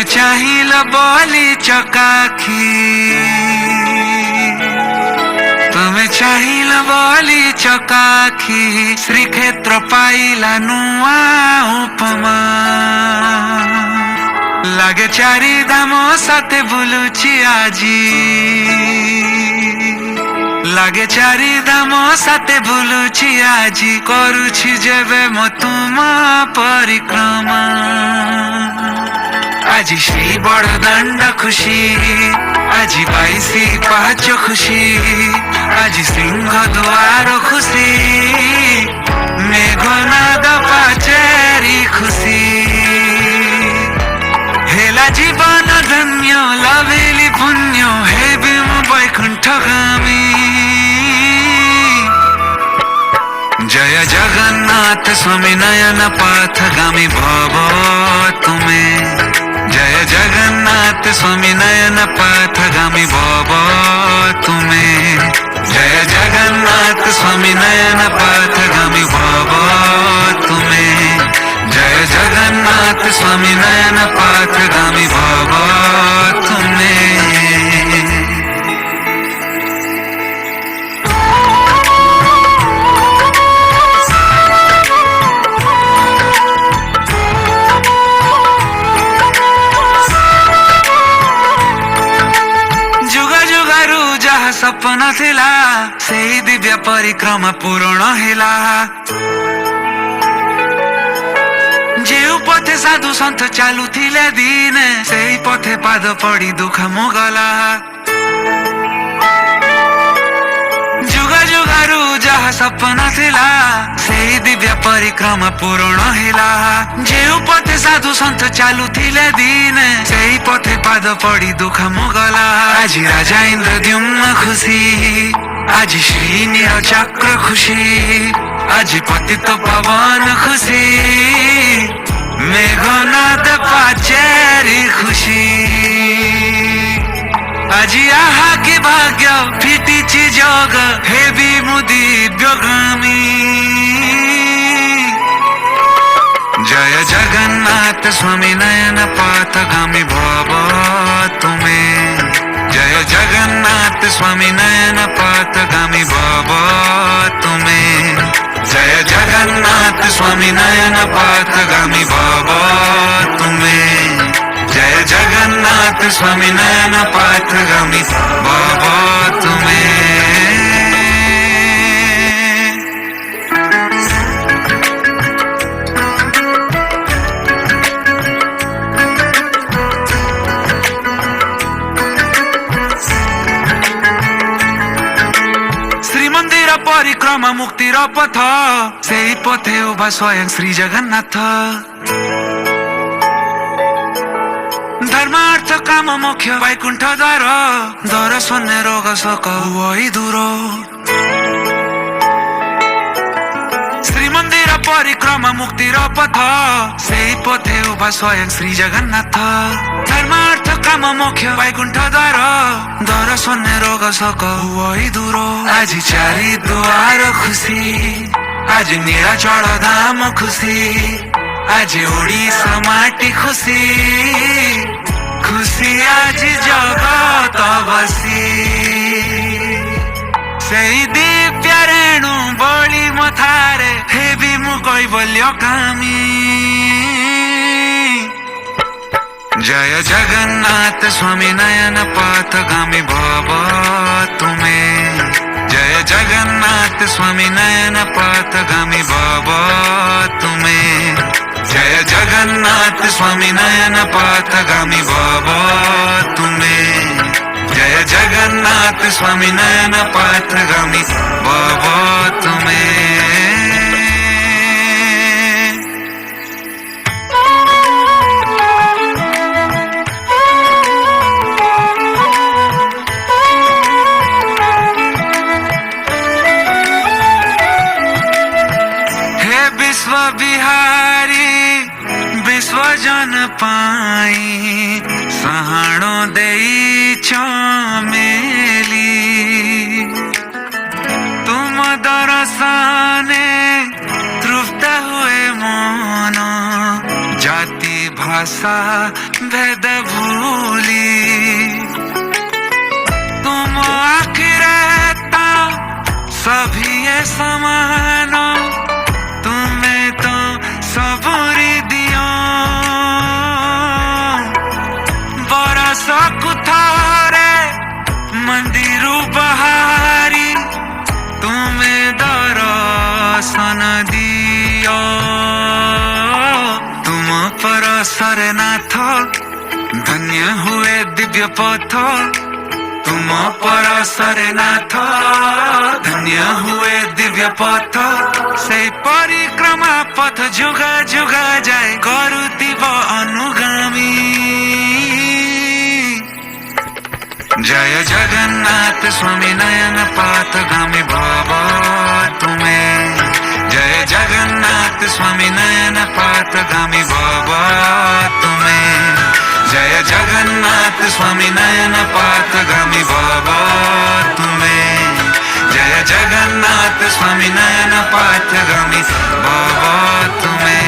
चाहिल बोली चकाखी, तुमे चाहिल बोली चकाखी, श्रीक्षेत्र पाइला नुआ उपमा। लागे चारि धाम साथे बुलुची आजी, लागे चारि धाम साथे बुलुची आजी, करुछि जेबे म तुमा परिक्रमा। आज श्री बड़दाण्ड खुशी, आज 22 पाहाच खुशी, आज सिंह दुआर खुशी, मेघनाद पाचेरी खुशी। हेला जीवन धन्य लवेली पुण्य, हेबे म वैकुण्ठगामी। जय जगन्नाथ स्वामी नयन पथगामी भव तुमे। जय जगन्नाथ स्वामी नयन पथगामी भव तुमे। जय जगन्नाथ स्वामी नयन पथगामी भव तुमे। जय जगन्नाथ स्वामी नयन पथगामी भव तुमे। सपना थिला सेही दिव्य परिक्रमा पूर्ण हेला। जेउ पथे साधु सन्थ चालू थिले दिने, सेही पथे पाद पड़ी दुख मुगला। जुगा जुगारू जहा सपना थिला, सेही दिव्य परिक्रमा पूर्ण हेला। जेउ पथे साधु सन्थ चालू थिले दिने, सेही पथे पाद पड़ी दुख मुगला। आज राजा इन्द्रद्युम्न खुशी, आज श्री नील चक्र खुशी, आज पतित पवन खुशी, मेघनाद पाचेरी खुशी। आज आहा के भाग्य फिटिछि जग, हेबी मु दिव्यगामी। जय जगन्नाथ स्वामी नयन पथगामी भव तुमे। जय जगन्नाथ स्वामी नयन पथगामी भव तुमे। जय जगन्नाथ स्वामी नयन पथगामी भव तुमे। जय जगन्नाथ स्वामी नयन पथगामी भव तुमे। परिक्रमा मुक्तिर पथ, सेही पथे उभा स्वयं श्री जगन्नाथ। धर्म अर्थ काम मोक्ष वैकुण्ठ द्वार, दर्शन रोग शोक हुई दूर। श्रीमंदिर परिक्रमा मुक्तिर पथ, सेही पथे उभा स्वयं श्री जगन्नाथ। धर्म अर्थ काम मोक्ष वैकुण्ठ द्वार, दर्शन रोग शोक हुई दूर। आज चारि दुआर खुशी, आज नीलाचल धाम खुशी, आज ओडिसा माटी खुशी, खुशी आज जगत बसी। सेही दिव्य रेणु बळी मथारे, हेबी मु कैवल्य कामी। जय जगन्नाथ स्वामी नयन पथगामी भव तुमे। जय जगन्नाथ स्वामी नयन पथगामी भव तुमे। जय जगन्नाथ स्वामी नयन पथगामी भव तुमे। जय जगन्नाथ स्वामी नयन पथगामी भव तुमे। विश्व बिहारी विश्व जन पाई, सहाणो देई चमेली। तुम दर्शने तृप्त हुए मन, जाति भाषा भेद भूली तुम आखिरता सभी ये समानो तुम्हें तो सबरी दियो बरस कुथारे मंदिरु बहारी तुम्हें दर्शन दियो तुम परसर नाथ धन्य हुए दिव्य पथ तुम परसर नाथ धन्य हुए दिव्य पथ से परिक्रमा पथ जुगा जुगा जाए गरुतिब अनुगामी जय जगन्नाथ स्वामी नयन पाथगामी भव तुम्हें जय जगन्नाथ स्वामी नयन पाथगामी भव तुम्हें जय जगन्नाथ स्वामी नयन पाथगामी भव तुम्हें जय जगन्नाथ स्वामी नयन पाथगामी भव तुम्हें